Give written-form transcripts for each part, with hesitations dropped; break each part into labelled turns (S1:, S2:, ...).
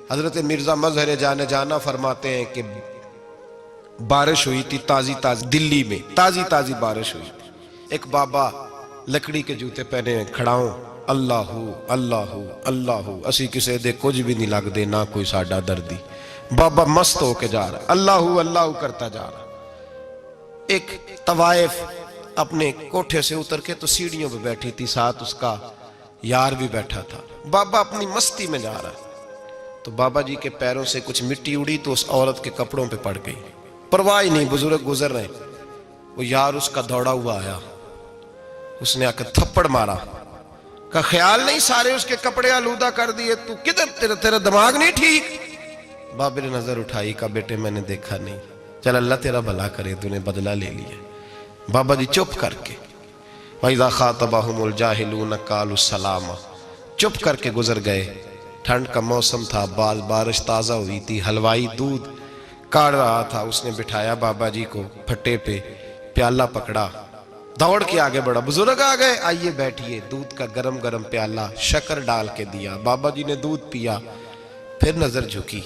S1: حضرت مرزا مظہر جانے جانا فرماتے ہیں کہ بارش ہوئی تھی تازی تازی دلی میں، تازی تازی بارش ہوئی تھی. ایک بابا لکڑی کے جوتے پہنے کھڑا ہوں، اللہ اللہ اللہ اسی کسے دے کچھ بھی نہیں لگ دے، نہ کوئی ساڈا دردی. بابا مست ہو کے جا رہا، اللہ اللہ کرتا جا رہا. ایک طوائف اپنے کوٹھے سے اتر کے تو سیڑھیوں پہ بیٹھی تھی، ساتھ اس کا یار بھی بیٹھا تھا. بابا اپنی مستی میں جا رہا تو بابا جی کے پیروں سے کچھ مٹی اڑی تو اس عورت کے کپڑوں پہ پڑ گئی. پرواہ ہی نہیں، بزرگ گزر رہے. وہ یار اس کا دوڑا ہوا آیا، اس نے آ کے تھپڑ مارا. کا خیال نہیں سارے اس کے کپڑے آلودہ کر دیے، تو کدھر تیرا دماغ نہیں ٹھیک؟ بابے نے نظر اٹھائی، کہا بیٹے میں نے دیکھا نہیں، چل اللہ تیرا بھلا کرے، تو نے بدلہ لے لیا. بابا جی چپ کر کے وَإِذَا خَاطَبَهُمُ الْجَاهِلُونَ قَالُوا السَّلَامَ چپ کر کے گزر گئے. ٹھنڈ کا موسم تھا، بارش تازہ ہوئی تھی، حلوائی دودھ کاڑ رہا تھا. اس نے بٹھایا بابا جی کو پھٹے پہ، پیالہ پکڑا، دوڑ کے آگے بڑھا. بزرگ آ گئے، آئیے بیٹھیے. دودھ کا گرم گرم پیالہ شکر ڈال کے دیا. بابا جی نے دودھ پیا، پھر نظر جھکی،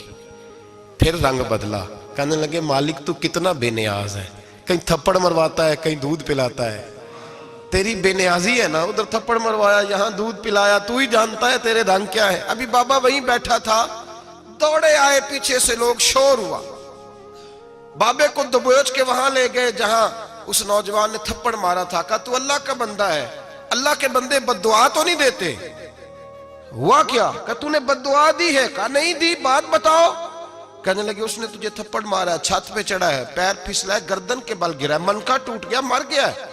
S1: پھر رنگ بدلا. کہنے لگے مالک تو کتنا بے نیاز ہے، کہیں تھپڑ مرواتا ہے، کہیں دودھ پلاتا ہے. تیری بے نیازی ہے نا، ادھر تھپڑ مروایا، یہاں دودھ پلایا، تو ہی جانتا ہے تیرے رنگ کیا ہے. ابھی بابا وہیں بیٹھا تھا، دوڑے آئے پیچھے سے لوگ، شور ہوا. بابے کو دبوچ کے وہاں لے گئے جہاں اس نوجوان نے تھپڑ مارا تھا. کہا تو اللہ کا بندہ ہے، اللہ کے بندے بد دعا تو نہیں دیتے. ہوا کیا؟ کہا تو نے بد دعا دی ہے؟ کہا نہیں دی، بات بتاؤ. کہنے لگے اس نے تجھے تھپڑ مارا ہے، چھت پہ چڑھا ہے، پیر پھسلا ہے، گردن کے بل گرا ہے، منکا ٹوٹ گیا، مر گیا ہے،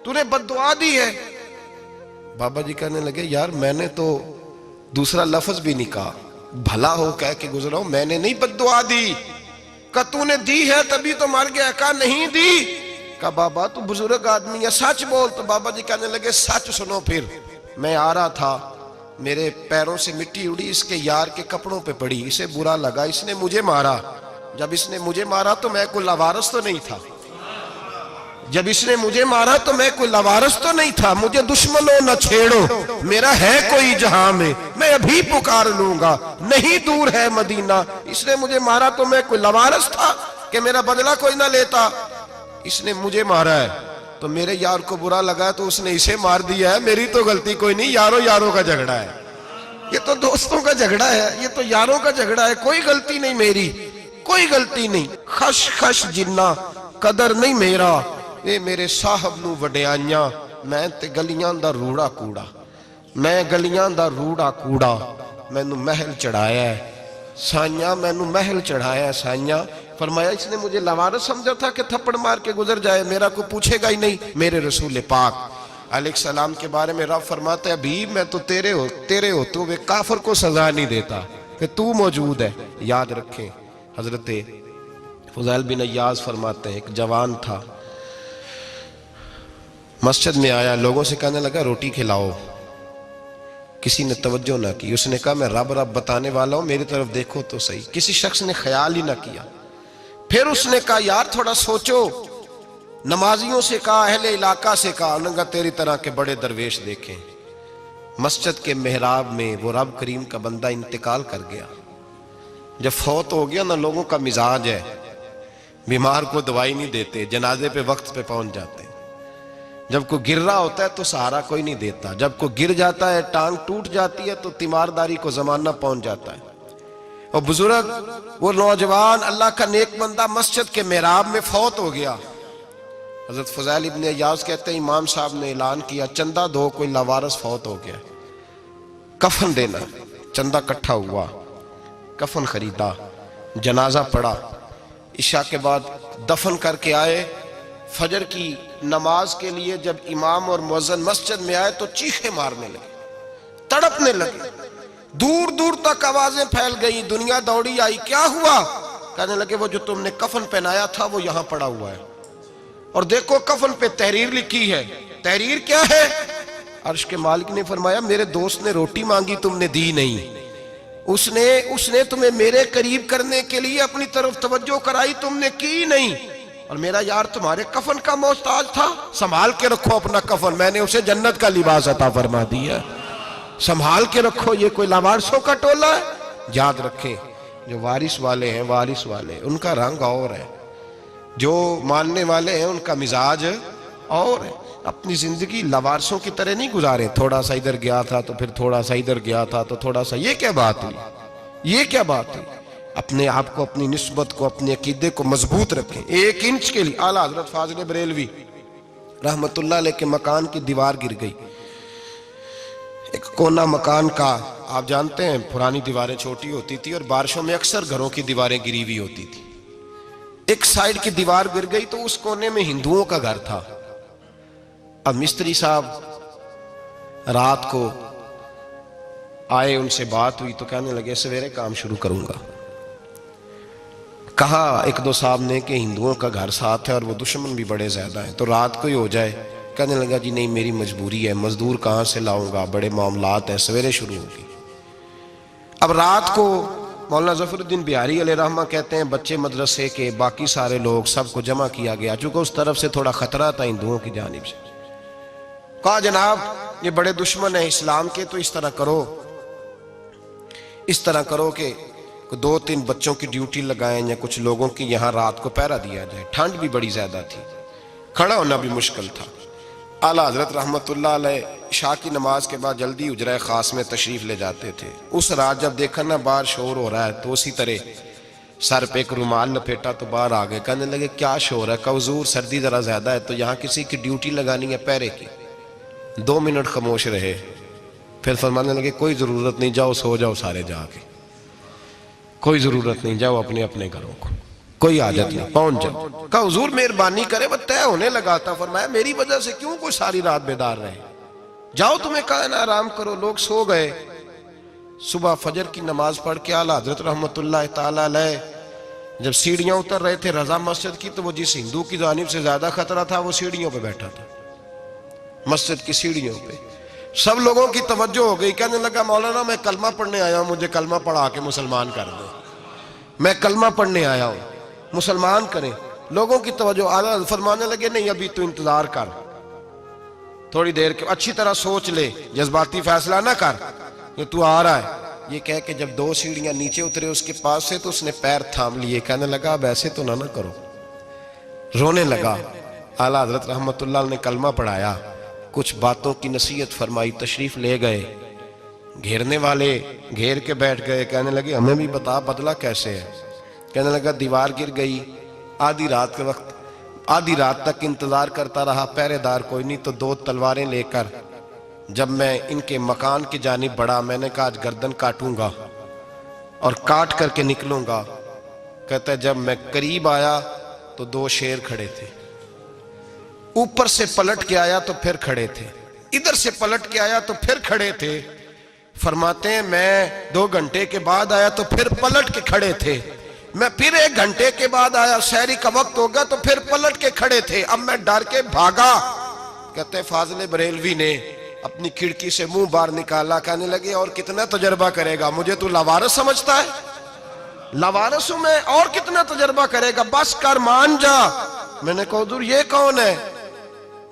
S1: تو نے بد دعا دی ہے. بابا جی کہنے لگے یار میں نے تو دوسرا لفظ بھی نہیں کہا، بھلا ہو کہہ کے گزرا ہوں، میں نے نہیں بد دعا دی. کہا تو نے دی ہے تبھی تو مر گیا. کہا نہیں دی. کہا بابا تو بزرگ آدمی ہے، سچ بول. تو بابا جی کہنے لگے سچ سنو. پھر میں آ رہا تھا، میرے پیروں سے مٹی اڑی، اس کے یار کے کپڑوں پہ پڑی، اسے برا لگا، اس نے مجھے مارا. جب اس نے مجھے مارا تو میں کوئی لاوارث تو نہیں تھا، جب اس نے مجھے مارا تو میں کوئی لاوارث تو نہیں تھا. مجھے دشمنوں نہ چھیڑو، میرا ہے کوئی جہاں میں ابھی پکار لوں گا، نہیں دور ہے مدینہ. اس نے مجھے مارا تو میں کوئی لاوارث تھا کہ میرا بدلہ کوئی نہ لیتا. اس نے مجھے مارا ہے تو میرے یار کو برا لگا تو اس نے اسے مار دیا ہے، میری تو غلطی کوئی نہیں. یاروں کا جھگڑا ہے، یہ تو دوستوں کا جھگڑا ہے، یہ تو یاروں کا جھگڑا ہے، کوئی غلطی نہیں میری، کوئی غلطی نہیں. خش خش جنہ قدر نہیں میرا، اے میرے صاحب نو وڈیاں، میں تے گلیاں دا روڑا کوڑا، میں گلیاں دا روڑا کوڑا. میں نو محل چڑھایا ہے سائیاں، میں نو محل چڑھایا ہے سائیاں. فرمایا اس نے مجھے لاوارث سمجھا تھا کہ تھپڑ مار کے گزر جائے، میرا کو پوچھے گا ہی نہیں. میرے رسول پاک علیہ السلام کے بارے میں رب فرماتا ہے ابھی میں تو تیرے ہوتے ہوئے کافر کو سزا نہیں دیتا کہ تو موجود ہے. یاد رکھیں حضرت فضیل بن عیاض فرماتے ہیں ایک جوان تھا، مسجد میں آیا، لوگوں سے کہنے لگا روٹی کھلاؤ. کسی نے توجہ نہ کی. اس نے کہا میں رب بتانے والا ہوں، میری طرف دیکھو تو صحیح. کسی شخص نے خیال ہی نہ کیا. پھر اس نے کہا یار تھوڑا سوچو. نمازیوں سے کہا، اہل علاقہ سے کہا، انہوں نے کہا تیری طرح کے بڑے درویش دیکھیں. مسجد کے محراب میں وہ رب کریم کا بندہ انتقال کر گیا. جب فوت ہو گیا نا، لوگوں کا مزاج ہے، بیمار کو دوائی نہیں دیتے، جنازے پہ وقت پہ پہنچ جاتے. جب کوئی گر رہا ہوتا ہے تو سہارا کوئی نہیں دیتا، جب کوئی گر جاتا ہے، ٹانگ ٹوٹ جاتی ہے تو تیمارداری کو زمانہ پہنچ جاتا ہے. اور بزرگ وہ نوجوان اللہ کا نیک بندہ مسجد کے محراب میں فوت ہو گیا. حضرت فضیل ابن عیاض کہتے ہیں امام صاحب نے اعلان کیا چندہ دو، کوئی لاوارث فوت ہو گیا، کفن دینا. چندہ کٹھا ہوا، کفن خریدا، جنازہ پڑا. عشاء کے بعد دفن کر کے آئے. فجر کی نماز کے لیے جب امام اور مؤذن مسجد میں آئے تو چیخیں مارنے لگے، تڑپنے لگے. دور دور تک آوازیں پھیل گئی، دنیا دوڑی آئی. کیا ہوا؟ کہنے لگے وہ جو تم نے کفن پہنایا تھا وہ یہاں پڑا ہوا ہے، اور دیکھو کفن پہ تحریر لکھی ہے. تحریر کیا ہے؟ عرش کے مالک نے فرمایا میرے دوست نے روٹی مانگی تم نے دی نہیں، اس نے تمہیں میرے قریب کرنے کے لیے اپنی طرف توجہ کرائی، تم نے کی نہیں. اور میرا یار تمہارے کفن کا محتاج تھا، سنبھال کے رکھو اپنا کفن، میں نے اسے جنت کا لباس عطا فرما دیا، سنبھال کے رکھو. یہ کوئی لاوارثوں کا ٹولہ ہے؟ یاد رکھیں جو وارث والے ہیں، وارث والے ان کا رنگ اور ہے، جو ماننے والے ہیں ان کا مزاج اور ہے۔ اپنی زندگی لوارثوں کی طرح نہیں گزاریں، تھوڑا سا ادھر گیا تھا تو پھر تھوڑا سا ادھر گیا تھا تو تھوڑا سا، یہ کیا بات ہوئی، یہ کیا بات ہوئی؟ اپنے آپ کو، اپنی نسبت کو، اپنے عقیدے کو مضبوط رکھیں۔ 1 انچ کے لیے اعلیٰ حضرت فاضل بریلوی رحمت اللہ علیہ کے مکان کی دیوار گر گئی، ایک کونا مکان کا، آپ جانتے ہیں پرانی دیواریں چھوٹی ہوتی تھی اور بارشوں میں اکثر گھروں کی دیواریں گری ہوئی ہوتی تھی، ایک سائیڈ کی دیوار گر گئی تو اس کونے میں ہندوؤں کا گھر تھا۔ اب مستری صاحب رات کو آئے، ان سے بات ہوئی تو کہنے لگے سویرے کام شروع کروں گا۔ کہا 1-2 صاحب نے کہ ہندوؤں کا گھر ساتھ ہے اور وہ دشمن بھی بڑے زیادہ ہیں، تو رات کو ہی ہو جائے۔ کہنے لگا جی نہیں، میری مجبوری ہے، مزدور کہاں سے لاؤں گا، بڑے معاملات ہیں، سویرے شروع ہوگی۔ اب رات کو مولانا ظفر الدین بہاری علیہ رحمہ کہتے ہیں بچے مدرسے کے، باقی سارے لوگ، سب کو جمع کیا گیا، چونکہ اس طرف سے تھوڑا خطرہ تھا ہندوؤں کی جانب سے۔ کہا جناب یہ بڑے دشمن ہیں اسلام کے، تو اس طرح کرو کہ 2-3 بچوں کی ڈیوٹی لگائیں یا کچھ لوگوں کی یہاں رات کو پہرا دیا جائے۔ ٹھنڈ بھی بڑی زیادہ تھی، کھڑا ہونا بھی مشکل تھا۔ اعلیٰ حضرت رحمت اللہ علیہ عشاء کی نماز کے بعد جلدی حجرہ خاص میں تشریف لے جاتے تھے۔ اس رات جب دیکھا نا باہر شور ہو رہا ہے تو اسی طرح سر پہ ایک رومال لپیٹا تو باہر آ گئے، کہنے لگے کیا شور ہے؟ کہا حضور سردی ذرا زیادہ ہے تو یہاں کسی کی ڈیوٹی لگانی ہے پہرے کی۔ 2 منٹ خاموش رہے، پھر فرمانے لگے کوئی ضرورت نہیں، جاؤ سو جاؤ سارے جا کے، کوئی ضرورت نہیں، جاؤ اپنے اپنے گھروں کو، کوئی حاجت نہیں، پہنچ جاؤ۔ کہا حضور مہربانی کرے، وہ طے ہونے لگا تھا۔ فرمایا میری وجہ سے کیوں کوئی ساری رات بیدار رہے، جاؤ تمہیں کہا نا آرام کرو۔ لوگ سو گئے۔ صبح فجر کی نماز پڑھ کے اعلیٰ حضرت رحمت اللہ تعالی علیہ جب سیڑھیاں اتر رہے تھے رضا مسجد کی، تو وہ جس ہندو کی جانب سے زیادہ خطرہ تھا وہ سیڑھیوں پہ بیٹھا تھا، مسجد کی سیڑھیوں پہ۔ سب لوگوں کی توجہ ہو گئی، کہنے لگا مولانا میں کلمہ پڑھنے آیا ہوں، مجھے کلمہ پڑھا کے مسلمان کر دو، میں کلمہ پڑھنے آیا ہوں، مسلمان کریں۔ لوگوں کی توجہ، اعلیٰ فرمانے لگے نہیں ابھی تو انتظار کر، تھوڑی دیر کے اچھی طرح سوچ لے، جذباتی فیصلہ نہ کر، یہ تو آ رہا ہے۔ یہ کہہ کے جب 2 سیڑھیاں نیچے اترے اس کے پاس سے تو اس نے پیر تھام لیے، کہنے لگا اب ایسے تو نہ کرو، رونے لگا۔ اعلیٰ حضرت رحمت اللہ نے کلمہ پڑھایا، کچھ باتوں کی نصیحت فرمائی، تشریف لے گئے۔ گھیرنے والے گھیر کے بیٹھ گئے، کہنے لگے ہمیں بھی بتا بدلہ کیسے ہے۔ کہنے لگا دیوار گر گئی، آدھی رات کے وقت، آدھی رات تک انتظار کرتا رہا، پہرے دار کوئی نہیں، تو 2 تلواریں لے کر جب میں ان کے مکان کی جانب بڑھا، میں نے کہا آج گردن کاٹوں گا اور کاٹ کر کے نکلوں گا۔ کہتا ہے جب میں قریب آیا تو 2 شیر کھڑے تھے، اوپر سے پلٹ کے آیا تو پھر کھڑے تھے، ادھر سے پلٹ کے آیا تو پھر کھڑے تھے۔ فرماتے ہیں میں 2 گھنٹے کے بعد آیا تو پھر پلٹ کے کھڑے تھے، میں پھر 1 گھنٹے کے بعد آیا، سحری کا وقت ہوگا تو پھر پلٹ کے کھڑے تھے، اب میں ڈر کے بھاگا۔ کہتے ہیں فاضل بریلوی نے اپنی کھڑکی سے منہ باہر نکالا، کہنے لگے اور کتنا تجربہ کرے گا، مجھے تو لاوارث سمجھتا ہے، لاوارث ہوں میں، اور کتنا تجربہ کرے گا، بس کر مان جا۔ میں نے کہا حضور یہ کون ہے،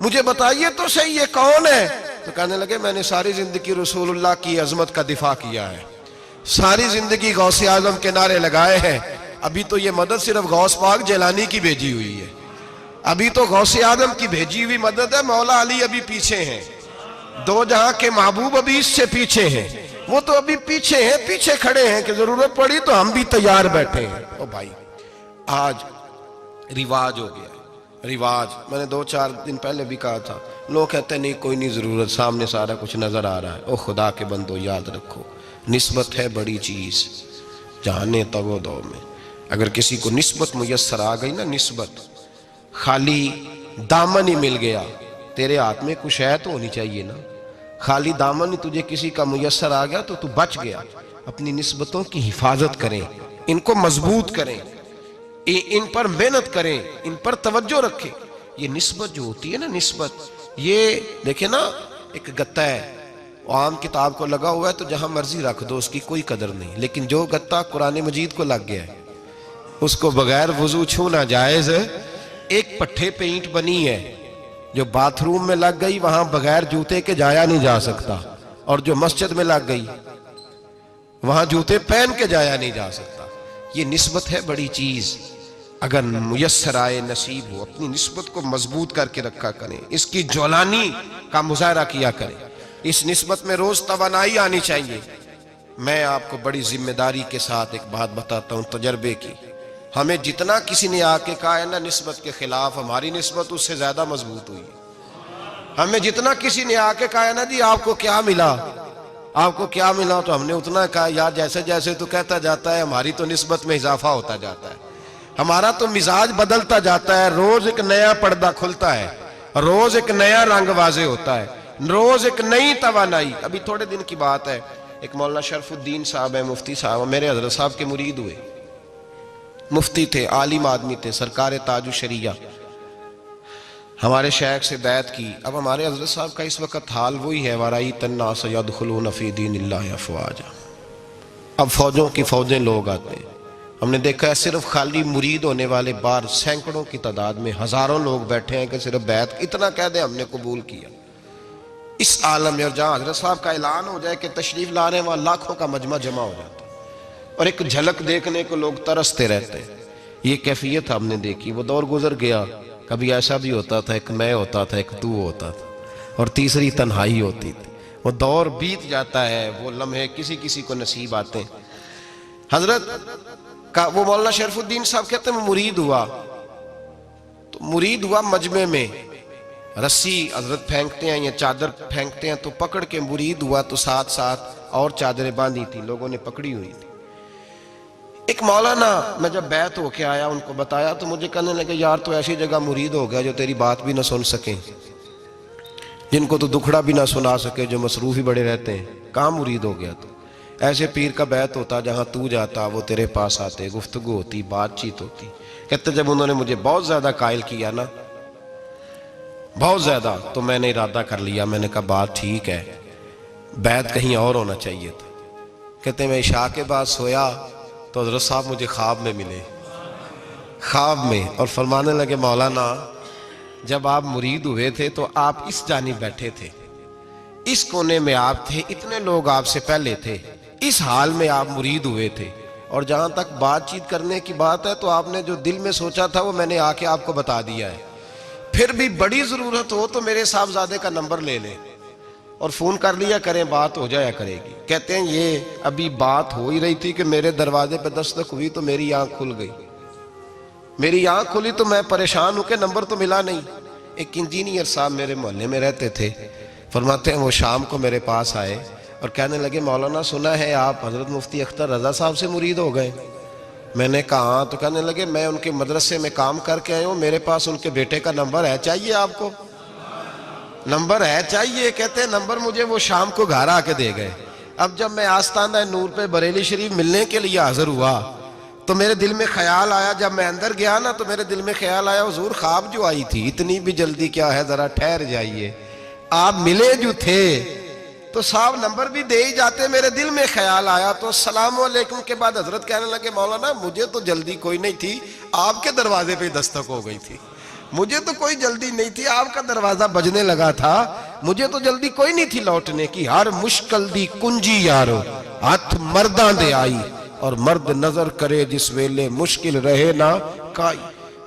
S1: مجھے بتائیے تو صحیح یہ کون ہے۔ تو کہنے لگے میں نے ساری زندگی رسول اللہ کی عظمت کا دفاع کیا ہے، ساری زندگی غوث اعظم کے نعرے لگائے ہیں، ابھی تو یہ مدد صرف غوث پاک جیلانی کی بھیجی ہوئی ہے، ابھی تو غوث اعظم کی بھیجی ہوئی مدد ہے، مولا علی ابھی پیچھے ہیں، 2 جہاں کے محبوب ابھی اس سے پیچھے ہیں، وہ تو ابھی پیچھے ہیں، پیچھے کھڑے ہیں کہ ضرورت پڑی تو ہم بھی تیار بیٹھے ہیں۔ او بھائی آج رواج ہو گیا، رواج، میں نے 2-4 دن پہلے بھی کہا تھا، لوگ کہتے ہیں نہیں کوئی نہیں ضرورت، سامنے سارا کچھ نظر آ رہا ہے۔ او خدا کے بندو یاد رکھو، نسبت ہے بڑی چیز، جانے تو دو میں اگر کسی کو نسبت میسر آ گئی نا، نسبت، خالی دامن ہی مل گیا، تیرے ہاتھ میں کچھ ہے تو ہونی چاہیے نا، خالی دامن ہی تجھے کسی کا میسر آ گیا تو بچ گیا۔ اپنی نسبتوں کی حفاظت کریں، ان کو مضبوط کریں، ان پر محنت کریں، ان پر توجہ رکھیں۔ یہ نسبت جو ہوتی ہے نا، نسبت، یہ دیکھیں نا ایک گتہ ہے، عام کتاب کو لگا ہوا ہے تو جہاں مرضی رکھ دو، اس کی کوئی قدر نہیں، لیکن جو گتہ قرآن مجید کو لگ گیا ہے اس کو بغیر وضو چھونا جائز ہے۔ ایک پٹھے پہ اینٹ بنی ہے، جو باتھ روم میں لگ گئی وہاں بغیر جوتے کے جایا نہیں جا سکتا، اور جو مسجد میں لگ گئی وہاں جوتے پہن کے جایا نہیں جا سکتا. یہ نسبت ہے بڑی چیز. اگر میسر آئے نصیب ہو اپنی نسبت کو مضبوط کر کے رکھا کریں, اس کی جولانی کا مظاہرہ کیا کریں. اس نسبت میں روز توانائی آنی چاہیے. میں آپ کو بڑی ذمہ داری کے ساتھ ایک بات بتاتا ہوں تجربے کی. ہمیں جتنا کسی نے آ کے کہا ہے نا نسبت کے خلاف, ہماری نسبت اس سے زیادہ مضبوط ہوئی. ہمیں جتنا کسی نے آ کے کہا ہے نا جی آپ کو کیا ملا, آپ کو کیا ملا, تو ہم نے اتنا کہا یار جیسے جیسے تو کہتا جاتا ہے ہماری تو نسبت میں اضافہ ہوتا جاتا ہے, ہمارا تو مزاج بدلتا جاتا ہے. روز ایک نیا پردہ کھلتا ہے, روز ایک نیا رنگ واضح ہوتا ہے, روز ایک نئی توانائی. ابھی تھوڑے دن کی بات ہے, ایک مولانا شرف الدین صاحب ہے, مفتی صاحب, میرے حضرت صاحب کے مرید ہوئے. مفتی تھے, عالم آدمی تھے, سرکار تاج الشریعہ, ہمارے شیخ سے بیعت کی. اب ہمارے حضرت صاحب کا اس وقت حال وہی ہے وَرَأَيْتَ النَّاسَ يَدْخُلُونَ فِي دِينِ اللَّهِ أَفْوَاجًا. اب فوجوں کی فوجیں لوگ آتے ہیں. ہم نے دیکھا ہے صرف خالی مرید ہونے والے باہر سینکڑوں کی تعداد میں ہزاروں لوگ بیٹھے ہیں کہ صرف بیعت اتنا کہہ دیں ہم نے قبول کیا. اس عالم میں اور جہاں حضرت صاحب کا اعلان ہو جائے کہ تشریف لا رہے ہیں وہاں لاکھوں کا مجمع جمع ہو جاتا ہے اور ایک جھلک دیکھنے کو لوگ ترستے رہتے ہیں. یہ کیفیت ہم نے دیکھی. وہ دور گزر گیا, کبھی ایسا بھی ہوتا تھا ایک میں ہوتا تھا, ایک تو ہوتا تھا, اور تیسری تنہائی ہوتی تھی. وہ دور بیت جاتا ہے, وہ لمحے کسی کسی کو نصیب آتے ہیں. حضرت کا وہ مولانا شرف الدین صاحب کہتے ہیں مرید ہوا, تو مرید ہوا مجمع میں, رسی حضرت پھینکتے ہیں یا چادر پھینکتے ہیں تو پکڑ کے مرید ہوا, تو ساتھ ساتھ اور چادریں باندھی تھی, لوگوں نے پکڑی ہوئی تھی. ایک مولانا, میں جب بیعت ہو کے آیا ان کو بتایا تو مجھے کہنے لگے یار تو ایسی جگہ مرید ہو گیا جو تیری بات بھی نہ سن سکیں, جن کو تو دکھڑا بھی نہ سنا سکے, جو مصروف ہی بڑے رہتے ہیں, کہاں مرید ہو گیا تو. ایسے پیر کا بیعت ہوتا جہاں تو جاتا وہ تیرے پاس آتے, گفتگو ہوتی, بات چیت ہوتی. کہتے جب انہوں نے مجھے بہت زیادہ قائل کیا نا, بہت زیادہ, تو میں نے ارادہ کر لیا, میں نے کہا بات ٹھیک ہے, بیعت کہیں اور ہونا چاہیے تھا. کہتے میں عشاء کے بعد سویا تو حضرت صاحب مجھے خواب میں ملے, خواب میں, اور فرمانے لگے مولانا جب آپ مرید ہوئے تھے تو آپ اس جانب بیٹھے تھے, اس کونے میں آپ تھے, اتنے لوگ آپ سے پہلے تھے, اس حال میں آپ مرید ہوئے تھے, اور جہاں تک بات چیت کرنے کی بات ہے تو آپ نے جو دل میں سوچا تھا وہ میں نے آ کے آپ کو بتا دیا ہے. پھر بھی بڑی ضرورت ہو تو میرے صاحبزادے کا نمبر لے لیں اور فون کر لیا کریں, بات ہو جایا کرے گی. کہتے ہیں یہ ابھی بات ہو ہی رہی تھی کہ میرے دروازے پہ دستک ہوئی تو میری آنکھ کھل گئی, میری آنکھ کھلی تو میں پریشان ہوں کہ نمبر تو ملا نہیں. ایک انجینئر صاحب میرے محلے میں رہتے تھے, فرماتے ہیں وہ شام کو میرے پاس آئے اور کہنے لگے مولانا سنا ہے آپ حضرت مفتی اختر رضا صاحب سے مرید ہو گئے. میں نے کہا ہاں, تو کہنے لگے میں ان کے مدرسے میں کام کر کے آئے ہوں, میرے پاس ان کے بیٹے کا نمبر ہے, چاہیے آپ کو؟ نمبر ہے چاہیے. کہتے ہیں نمبر مجھے وہ شام کو گھر آ کے دے گئے. اب جب میں آستانہ نور پہ بریلی شریف ملنے کے لیے حاضر ہوا تو میرے دل میں خیال آیا, جب میں اندر گیا نا تو میرے دل میں خیال آیا حضور خواب جو آئی تھی اتنی بھی جلدی کیا ہے, ذرا ٹھہر جائیے, آپ ملے جو تھے تو صاحب نمبر بھی دے ہی جاتے. میرے دل میں خیال آیا تو السلام علیکم کے بعد حضرت کہنے لگے مولانا مجھے تو جلدی کوئی نہیں تھی, آپ کے دروازے پہ دستک ہو گئی تھی, مجھے تو کوئی جلدی نہیں تھی, آپ کا دروازہ بجنے لگا تھا, مجھے تو جلدی کوئی نہیں تھی لوٹنے کی. ہر مشکل دی کنجی یارو ہاتھ مرداں دے آئی, اور مرد نظر کرے جس ویلے مشکل رہے نہ کائی.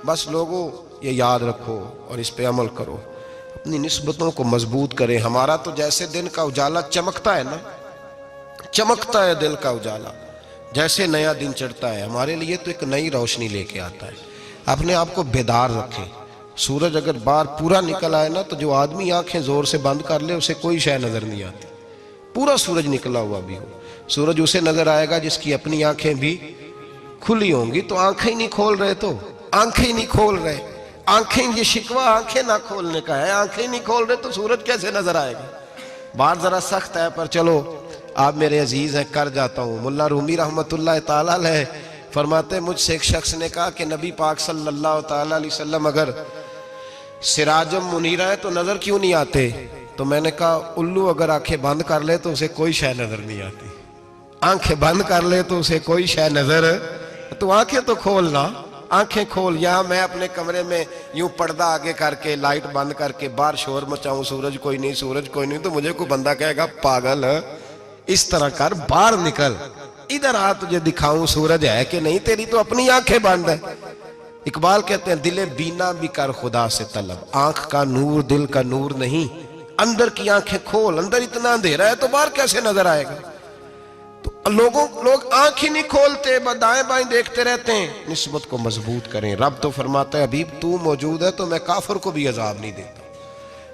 S1: بس لوگوں یہ یاد رکھو اور اس پہ عمل کرو, اپنی نسبتوں کو مضبوط کریں. ہمارا تو جیسے دن کا اجالا چمکتا ہے نا, چمکتا ہے دل کا اجالا, جیسے نیا دن چڑھتا ہے ہمارے لیے تو ایک نئی روشنی لے کے آتا ہے. اپنے آپ کو بیدار رکھیں. سورج اگر باہر پورا نکل آئے نا تو جو آدمی آنکھیں زور سے بند کر لے اسے کوئی شے نظر نہیں آتی. پورا سورج نکلا ہوا بھی ہو, سورج اسے نظر آئے گا جس کی اپنی آنکھیں بھی کھلی ہوں گی. تو آنکھیں نہیں کھول رہے, تو آنکھیں نہیں کھول رہے, آنکھیں, یہ شکوہ آنکھیں نہ کھولنے کا ہے, آنکھیں نہیں کھول رہے تو سورج کیسے نظر آئے گا. بات ذرا سخت ہے پر چلو آپ میرے عزیز ہیں, کر جاتا ہوں. ملا رومی رحمت اللہ تعالیٰ علیہ فرماتے مجھ سے ایک شخص نے کہا کہ نبی پاک صلی اللہ تعالیٰ علیہ وسلم اگر سراجم منیرہ ہے تو نظر کیوں نہیں آتے؟ تو میں نے کہا الو اگر آنکھیں بند کر لے تو اسے کوئی شے نظر نہیں آتی, آنکھیں بند کر لے تو اسے کوئی شے نظر, تو آنکھیں تو کھولنا, آنکھیں کھول. یہاں میں اپنے کمرے میں یوں پردہ آگے کر کے لائٹ بند کر کے باہر شور مچاؤں, سورج کوئی نہیں, سورج کوئی نہیں, تو مجھے کوئی بندہ کہے گا پاگل, اس طرح کر, باہر نکل, ادھر آ تجھے دکھاؤں سورج ہے کہ نہیں، تیری تو اپنی آنکھیں بند ہے۔ اقبال کہتے ہیں دل بینا بھی کر خدا سے طلب، آنکھ کا نور دل کا نور نہیں، اندر کی آنکھیں کھول، اندر اتنا اندھیرا ہے تو باہر کیسے نظر آئے گا؟ تو لوگ آنکھ ہی نہیں کھولتے، دائیں بائیں دیکھتے رہتے ہیں۔ نسبت کو مضبوط کریں۔ رب تو فرماتا ہے حبیب تو موجود ہے تو میں کافر کو بھی عذاب نہیں دیتا۔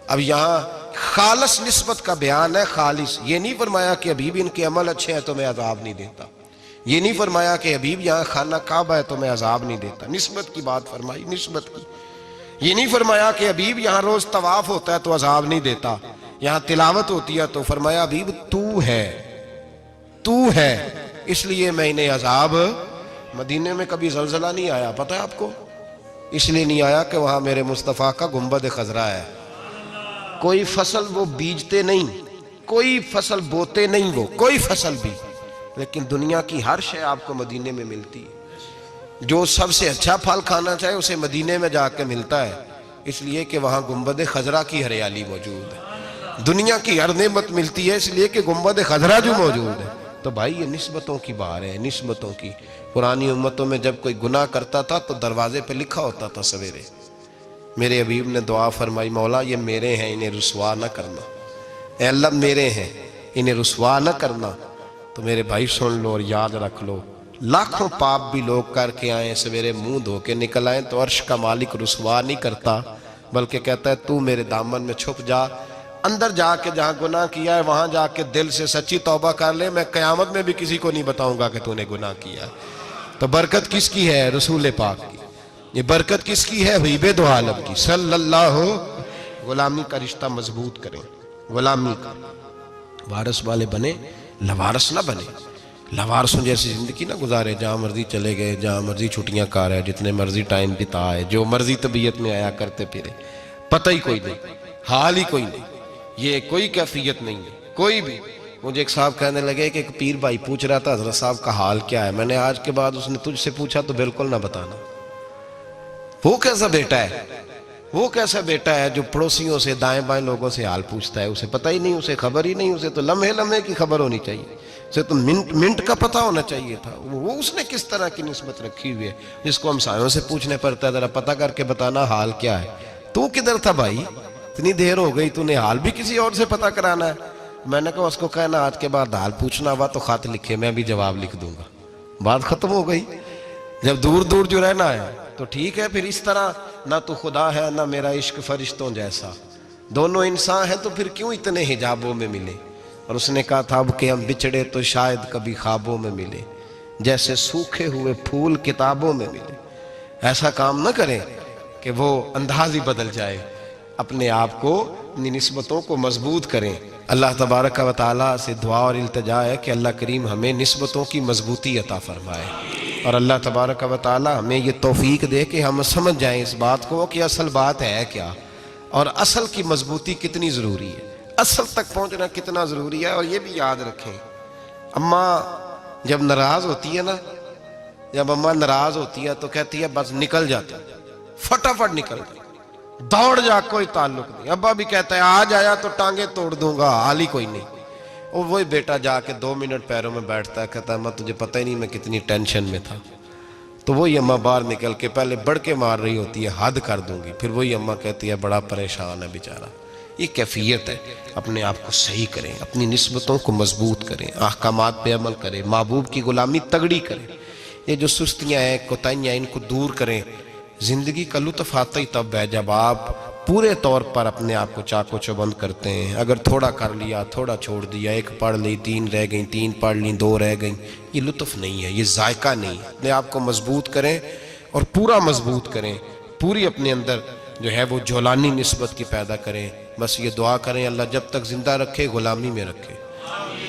S1: اب یہاں خالص نسبت کا بیان ہے، خالص، یہ نہیں فرمایا کہ حبیب ان کے عمل اچھے ہیں تو میں عذاب نہیں دیتا، یہ نہیں فرمایا کہ حبیب یہاں خانہ کعبہ ہے تو میں عذاب نہیں دیتا، نسبت کی بات فرمائی، نسبت کی۔ یہ نہیں فرمایا کہ حبیب یہاں روز طواف ہوتا ہے تو عذاب نہیں دیتا، یہاں تلاوت ہوتی ہے تو فرمایا حبیب تو ہے اس لیے میں انہیں عذاب۔ مدینے میں کبھی زلزلہ نہیں آیا، پتہ ہے آپ کو؟ اس لیے نہیں آیا کہ وہاں میرے مصطفیٰ کا گنبد خضرا ہے۔ کوئی فصل وہ بیجتے نہیں، کوئی فصل بوتے نہیں، وہ کوئی فصل بھی، لیکن دنیا کی ہر شے آپ کو مدینے میں ملتی ہے۔ جو سب سے اچھا پھل کھانا چاہے اسے مدینے میں جا کے ملتا ہے، اس لیے کہ وہاں گنبد خضرا کی ہریالی موجود ہے۔ دنیا کی ہر نعمت ملتی ہے اس لیے کہ گنبد خضرا جو موجود ہے۔ تو بھائی یہ نسبتوں کی بار ہے، نسبتوں کی۔ پرانی امتوں میں جب کوئی گناہ کرتا تھا تو دروازے پہ لکھا ہوتا تھا سویرے، میرے حبیب نے دعا فرمائی مولا یہ میرے ہیں انہیں رسوا نہ کرنا، اے اللہ میرے ہیں انہیں رسوا نہ کرنا۔ تو میرے بھائی سن لو اور یاد رکھ لو، لاکھوں پاپ بھی لوگ کر کے آئیں، سویرے منہ دھو کے نکل آئیں تو عرش کا مالک رسوا نہیں کرتا، بلکہ کہتا ہے تو میرے دامن میں چھپ جا، اندر جا کے جہاں گناہ کیا ہے وہاں جا کے دل سے سچی توبہ کر لے، میں قیامت میں بھی کسی کو نہیں بتاؤں گا کہ تو نے گناہ کیا ہے۔ تو برکت کس کی ہے؟ رسول پاک کی۔ یہ برکت کس کی ہے؟ حبیب دو عالم کی صلی اللہ۔ غلامی کا رشتہ مضبوط کریں، غلامی کا، وارث والے بنے، لوارث نہ بنے۔ لوارثوں جیسی زندگی نہ گزارے، جہاں مرضی چلے گئے، جہاں مرضی چھٹیاں کار ہے، جتنے مرضی ٹائم بتا ہے، جو مرضی طبیعت میں آیا کرتے پھرے، پتہ ہی کوئی نہیں، حال ہی کوئی نہیں، یہ کوئی کیفیت نہیں ہے کوئی بھی۔ مجھے ایک صاحب کہنے لگے کہ ایک پیر بھائی پوچھ رہا تھا حضرت صاحب کا حال کیا ہے، میں نے آج کے بعد اس نے تجھ سے پوچھا تو بالکل نہ بتانا۔ وہ کیسا بیٹا ہے، وہ کیسا بیٹا ہے جو پڑوسیوں سے دائیں بائیں لوگوں سے حال پوچھتا ہے، اسے پتہ ہی نہیں، اسے خبر ہی نہیں، اسے تو لمحے لمحے کی خبر ہونی چاہیے، اسے تو منٹ منٹ کا پتہ ہونا چاہیے تھا۔ وہ اس نے کس طرح کی نسبت رکھی ہوئی ہے جس کو ہم سایوں سے پوچھنے پڑتا ہے ذرا پتہ کر کے بتانا حال کیا ہے۔ تو کدھر تھا بھائی، اتنی دیر ہو گئی، تو نے حال بھی کسی اور سے پتہ کرانا ہے؟ میں نے کہا اس کو کہنا آج کے بعد حال پوچھنا ہوا تو خط لکھے، میں بھی جواب لکھ دوں گا، بات ختم ہو گئی۔ جب دور دور جو رہنا ہے تو ٹھیک ہے، پھر اس طرح نہ تو خدا ہے نہ میرا عشق فرشتوں جیسا، دونوں انسان ہیں تو پھر کیوں اتنے حجابوں میں ملے؟ اور اس نے کہا تھا اب کہ ہم بچھڑے تو شاید کبھی خوابوں میں ملے، جیسے سوکھے ہوئے پھول کتابوں میں ملے۔ ایسا کام نہ کریں کہ وہ انداز ہی بدل جائے، اپنے آپ کو، اپنی نسبتوں کو مضبوط کریں۔ اللہ تبارک و تعالیٰ سے دعا اور التجا ہے کہ اللہ کریم ہمیں نسبتوں کی مضبوطی عطا فرمائے، اور اللہ تبارک و تعالیٰ ہمیں یہ توفیق دے کہ ہم سمجھ جائیں اس بات کو کہ اصل بات ہے کیا، اور اصل کی مضبوطی کتنی ضروری ہے، اصل تک پہنچنا کتنا ضروری ہے۔ اور یہ بھی یاد رکھیں، اماں جب ناراض ہوتی ہے نا، جب اماں ناراض ہوتی ہے تو کہتی ہے بس نکل جاتا، فٹافٹ نکل جاتا، دوڑ جا، کوئی تعلق نہیں۔ ابا بھی کہتا ہے آج آیا تو ٹانگیں توڑ دوں گا، حال ہی کوئی نہیں۔ اور وہی بیٹا جا کے 2 منٹ پیروں میں بیٹھتا ہے، کہتا ہے اماں تجھے پتہ ہی نہیں میں کتنی ٹینشن میں تھا۔ تو وہی اماں باہر نکل کے پہلے بڑھ کے مار رہی ہوتی ہے حد کر دوں گی، پھر وہی اماں کہتی ہے بڑا پریشان ہے بیچارہ۔ یہ کیفیت ہے، اپنے آپ کو صحیح کریں، اپنی نسبتوں کو مضبوط کریں، احکامات پہ عمل کریں، محبوب کی غلامی تگڑی کریں۔ یہ جو سستیاں ہیں، کوتاہیاں ہیں، ان کو دور کریں۔ زندگی کا لطف آتا ہی تب ہے جب آپ پورے طور پر اپنے آپ کو چاق و چوبند کرتے ہیں۔ اگر تھوڑا کر لیا، تھوڑا چھوڑ دیا، 1 پڑھ لی، 3 رہ گئیں، 3 پڑھ لیں، 2 رہ گئیں، یہ لطف نہیں ہے، یہ ذائقہ نہیں ہے۔ اپنے آپ کو مضبوط کریں اور پورا مضبوط کریں، پوری اپنے اندر جو ہے وہ جولانی نسبت کی پیدا کریں۔ بس یہ دعا کریں اللہ جب تک زندہ رکھے غلامی میں رکھے،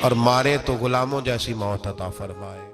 S1: اور مارے تو غلاموں جیسی موت عطا فرمائے۔